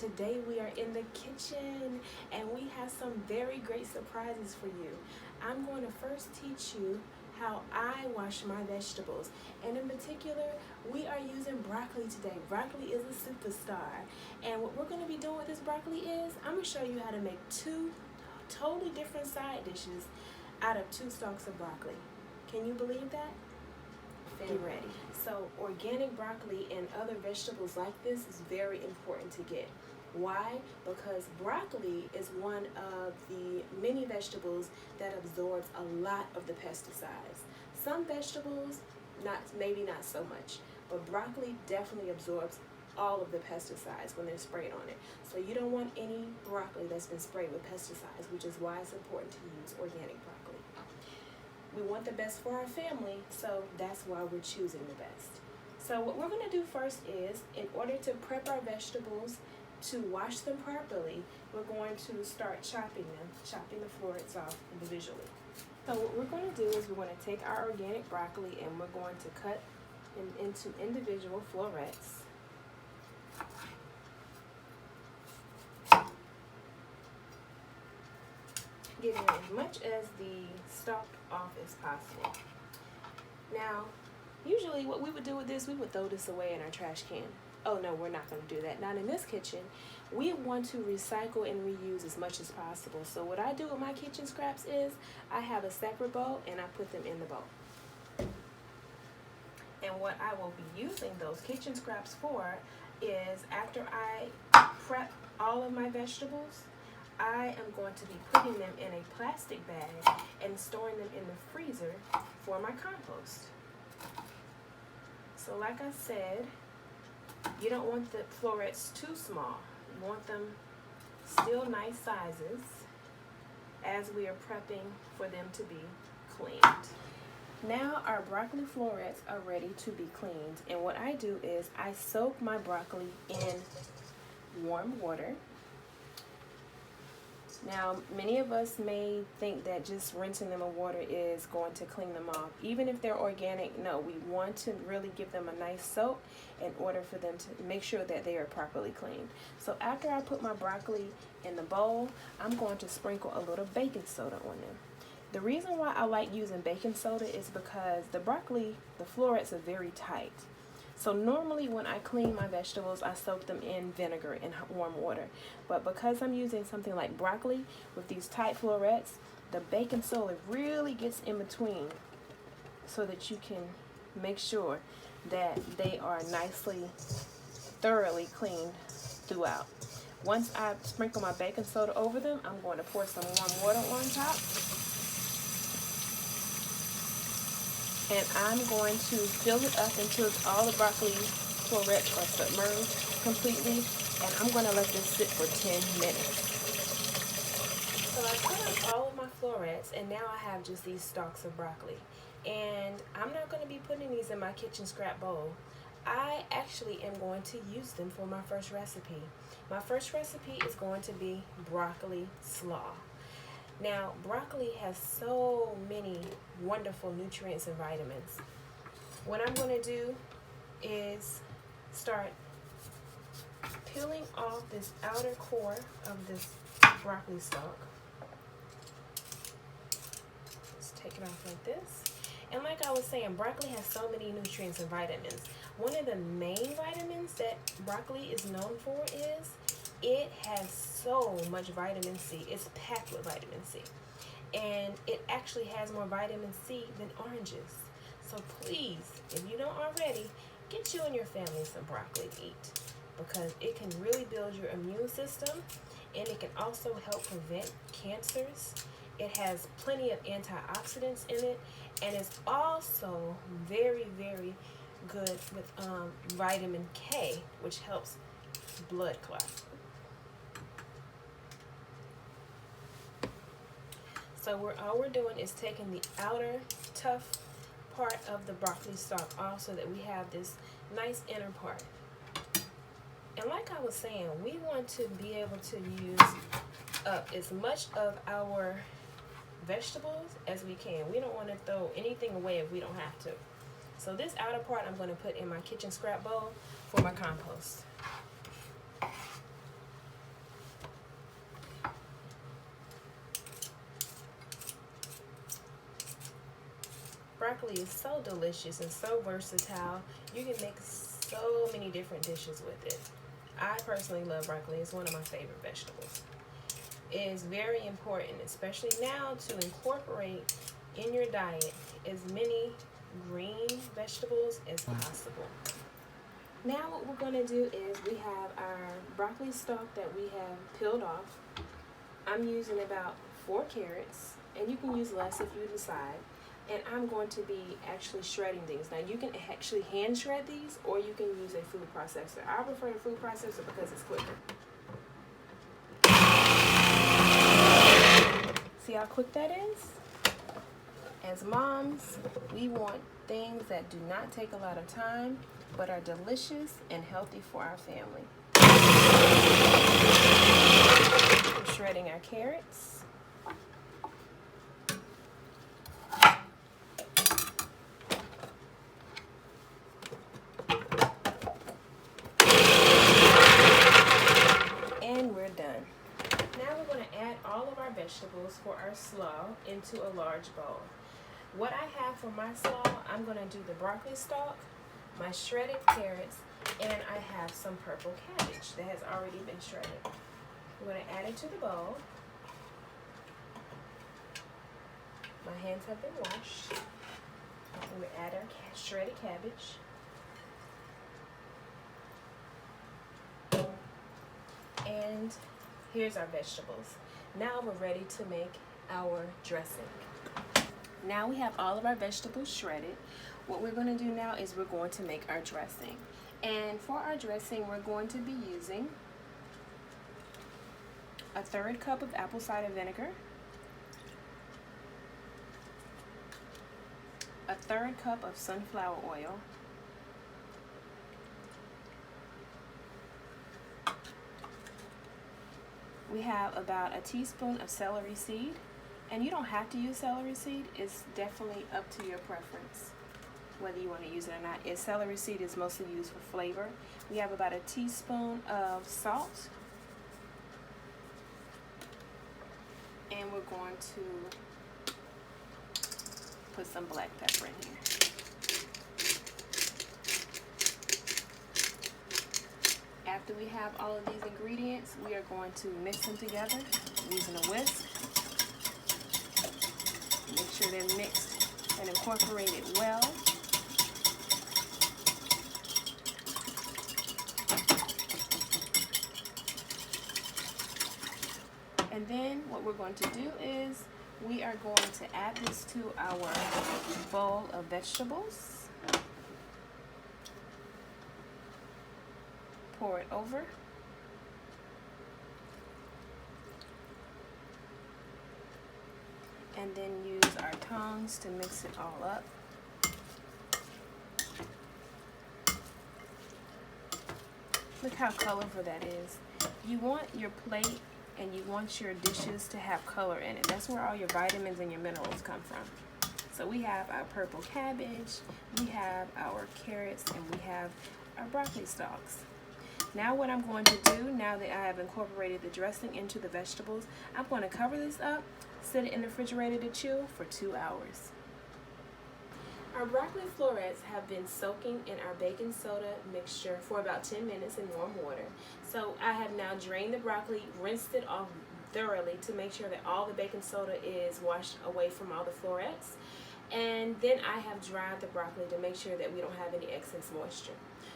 today we are in the kitchen and we have some very great surprises for you. I'm going to first teach you how I wash my vegetables, and in particular we are using broccoli today. Broccoli is a superstar, and what we're going to be doing with this broccoli is I'm going to show you how to make two totally different side dishes out of 2 stalks of broccoli. Can you believe that? Get ready. So organic broccoli and other vegetables like this is very important to get. Why? Because broccoli is one of the many vegetables that absorbs a lot of the pesticides. Some vegetables, maybe not so much, but broccoli definitely absorbs all of the pesticides when they're sprayed on it. So you don't want any broccoli that's been sprayed with pesticides, which is why it's important to use organic broccoli. We want the best for our family, so that's why we're choosing the best. So what we're going to do first is, in order to prep our vegetables to wash them properly, we're going to start chopping the florets off individually. So what we're going to do is we're going to take our organic broccoli and we're going to cut into individual florets. Getting as much as the stalk off as possible. Now, usually what we would do with this, we would throw this away in our trash can. Oh no, we're not going to do that. Not in this kitchen. We want to recycle and reuse as much as possible. So what I do with my kitchen scraps is I have a separate bowl and I put them in the bowl. And what I will be using those kitchen scraps for is, after I prep all of my vegetables, I am going to be putting them in a plastic bag and storing them in the freezer for my compost. So like I said, you don't want the florets too small. You want them still nice sizes as we are prepping for them to be cleaned. Now our broccoli florets are ready to be cleaned, and what I do is I soak my broccoli in warm water. Now, many of us may think that just rinsing them in water is going to clean them off. Even if they're organic, no, we want to really give them a nice soak in order for them to make sure that they are properly cleaned. So after I put my broccoli in the bowl, I'm going to sprinkle a little baking soda on them. The reason why I like using baking soda is because the broccoli, the florets are very tight. So normally when I clean my vegetables, I soak them in vinegar and warm water. But because I'm using something like broccoli with these tight florets, the baking soda really gets in between so that you can make sure that they are nicely, thoroughly cleaned throughout. Once I sprinkle my baking soda over them, I'm going to pour some warm water on top. And I'm going to fill it up until all the broccoli florets are submerged completely, and I'm going to let this sit for 10 minutes. So I cut up all of my florets, and now I have just these stalks of broccoli. And I'm not going to be putting these in my kitchen scrap bowl. I actually am going to use them for my first recipe. My first recipe is going to be broccoli slaw. Now, broccoli has so many wonderful nutrients and vitamins. What I'm going to do is start peeling off this outer core of this broccoli stalk. Just take it off like this. And like I was saying, broccoli has so many nutrients and vitamins. One of the main vitamins that broccoli is known for is it has so much vitamin C. It's packed with vitamin C. And it actually has more vitamin C than oranges. So please, if you don't already, get you and your family some broccoli to eat, because it can really build your immune system, and it can also help prevent cancers. It has plenty of antioxidants in it, and it's also very, very good with vitamin K, which helps blood clot. So all we're doing is taking the outer tough part of the broccoli stalk off so that we have this nice inner part. And like I was saying, we want to be able to use up as much of our vegetables as we can. We don't want to throw anything away if we don't have to. So this outer part I'm going to put in my kitchen scrap bowl for my compost. broccoli is so delicious and so versatile. You can make so many different dishes with it. I personally love broccoli. It's one of my favorite vegetables. It is very important, especially now, to incorporate in your diet as many green vegetables as possible. Now what we're going to do is we have our broccoli stalk that we have peeled off. I'm using about 4 carrots, and you can use less if you decide. And I'm going to be actually shredding these. Now you can actually hand shred these, or you can use a food processor. I prefer the food processor because it's quicker. See how quick that is? As moms, we want things that do not take a lot of time, but are delicious and healthy for our family. We're shredding our carrots. And we're done. Now we're going to add all of our vegetables for our slaw into a large bowl. What I have for my slaw, I'm going to do the broccoli stalk, my shredded carrots, and I have some purple cabbage that has already been shredded. We're going to add it to the bowl. My hands have been washed. And we add our shredded cabbage. And here's our vegetables. Now we're ready to make our dressing. Now we have all of our vegetables shredded. What we're going to do now is we're going to make our dressing. And for our dressing, we're going to be using a 1/3 cup of apple cider vinegar, a 1/3 cup of sunflower oil, we have about a teaspoon of celery seed, and you don't have to use celery seed. It's definitely up to your preference whether you want to use it or not. Celery seed is mostly used for flavor. We have about a teaspoon of salt, and we're going to put some black pepper in here. After we have all of these ingredients, we are going to mix them together using a whisk. Make sure they're mixed and incorporated well. And then what we're going to do is we are going to add this to our bowl of vegetables. Pour it over. And then use our tongs to mix it all up. Look how colorful that is. You want your plate and you want your dishes to have color in it. That's where all your vitamins and your minerals come from. So we have our purple cabbage, we have our carrots, and we have our broccoli stalks. Now what I'm going to do, now that I have incorporated the dressing into the vegetables, I'm going to cover this up, set it in the refrigerator to chill for 2 hours. Our broccoli florets have been soaking in our baking soda mixture for about 10 minutes in warm water. So I have now drained the broccoli, rinsed it off thoroughly to make sure that all the baking soda is washed away from all the florets. And then I have dried the broccoli to make sure that we don't have any excess moisture.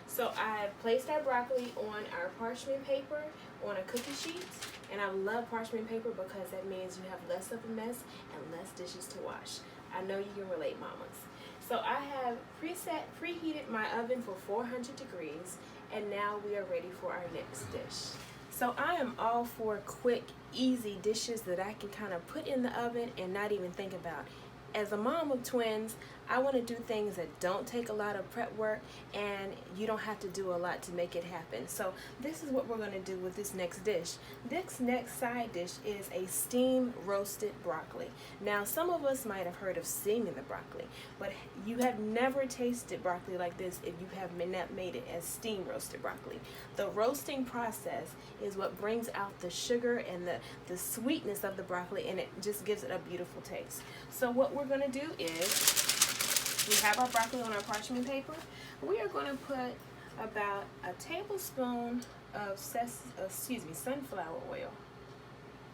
So I have placed our broccoli on our parchment paper on a cookie sheet. And I love parchment paper because that means you have less of a mess and less dishes to wash. I know you can relate, mamas. So I have preheated my oven for 400 degrees, and now we are ready for our next dish. So I am all for quick, easy dishes that I can kind of put in the oven and not even think about. As a mom of twins, I want to do things that don't take a lot of prep work, and you don't have to do a lot to make it happen. So this is what we're going to do with this next dish. This next side dish is a steam roasted broccoli. Now some of us might have heard of steaming the broccoli, but you have never tasted broccoli like this if you have not made it as steam roasted broccoli. The roasting process is what brings out the sugar and the sweetness of the broccoli, and it just gives it a beautiful taste. So what we're going to do is we have our broccoli on our parchment paper. We are going to put about a tablespoon of sunflower oil.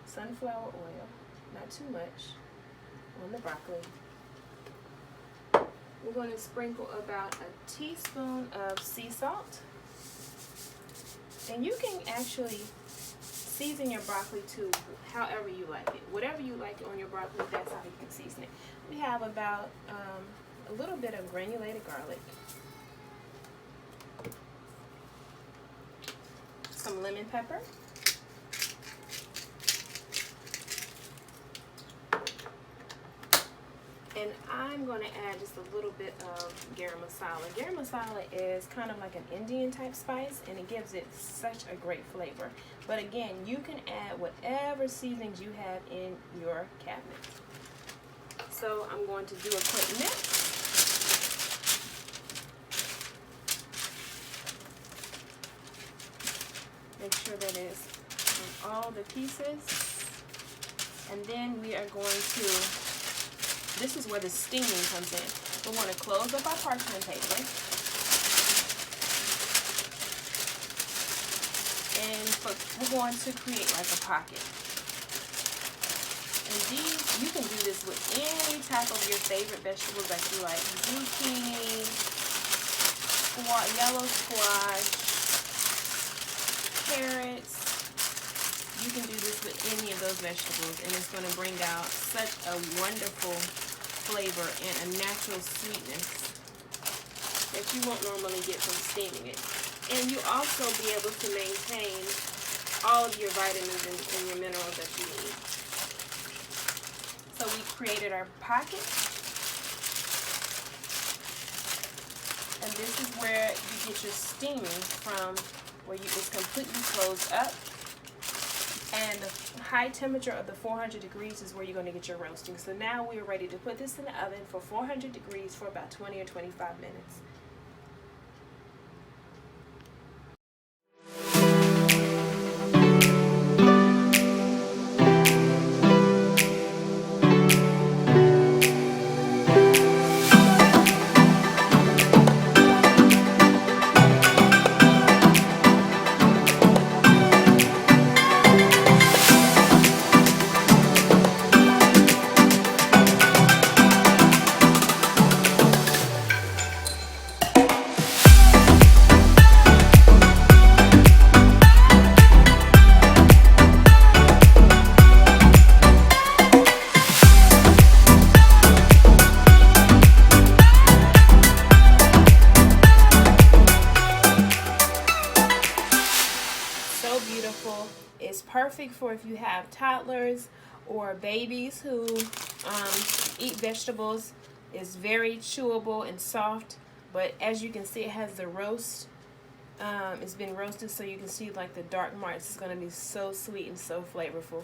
Sunflower oil, not too much, on the broccoli. We're going to sprinkle about a teaspoon of sea salt. And you can actually season your broccoli to however you like it. Whatever you like on your broccoli, that's how you can season it. We have about a little bit of granulated garlic, some lemon pepper, and I'm going to add just a little bit of garam masala. Garam masala is kind of like an Indian type spice, and it gives it such a great flavor. But again, you can add whatever seasonings you have in your cabinet. So I'm going to do a quick mix. Make sure that it's on all the pieces. And then we are going to, this is where the steaming comes in. We're going to close up our parchment paper. And we're going to create like a pocket. And these, you can do this with any type of your favorite vegetables that you like. Zucchini, yellow squash, carrots. You can do this with any of those vegetables, and it's going to bring out such a wonderful flavor and a natural sweetness that you won't normally get from steaming it. And you also be able to maintain all of your vitamins and your minerals that you need. So we created our pocket. And this is where you get your steaming from, where it's completely closed up. And the high temperature of the 400 degrees is where you're going to get your roasting. So now we're ready to put this in the oven for 400 degrees for about 20 or 25 minutes. Beautiful. It's perfect for if you have toddlers or babies who eat vegetables. It's very chewable and soft, but as you can see, it has the roast. It's been roasted, so you can see like the dark marks. It's going to be so sweet and so flavorful.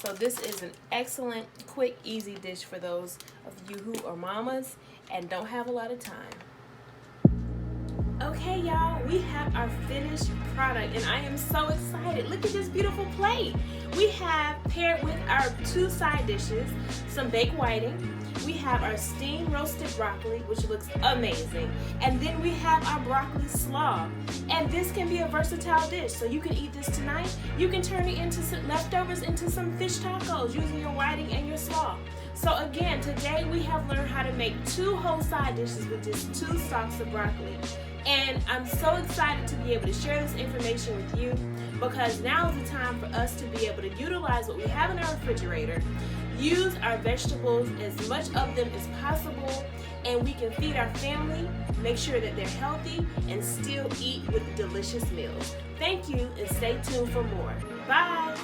So this is an excellent, quick, easy dish for those of you who are mamas and don't have a lot of time. Okay, y'all, we have our finished product, and I am so excited. Look at this beautiful plate. We have paired with our 2 side dishes, some baked whiting. We have our steamed roasted broccoli, which looks amazing. And then we have our broccoli slaw. And this can be a versatile dish, so you can eat this tonight. You can turn it into some leftovers into some fish tacos using your whiting and your slaw. So again, today we have learned how to make 2 whole side dishes with just 2 stalks of broccoli. And I'm so excited to be able to share this information with you, because now is the time for us to be able to utilize what we have in our refrigerator, use our vegetables, as much of them as possible, and we can feed our family, make sure that they're healthy, and still eat with delicious meals. Thank you, and stay tuned for more. Bye!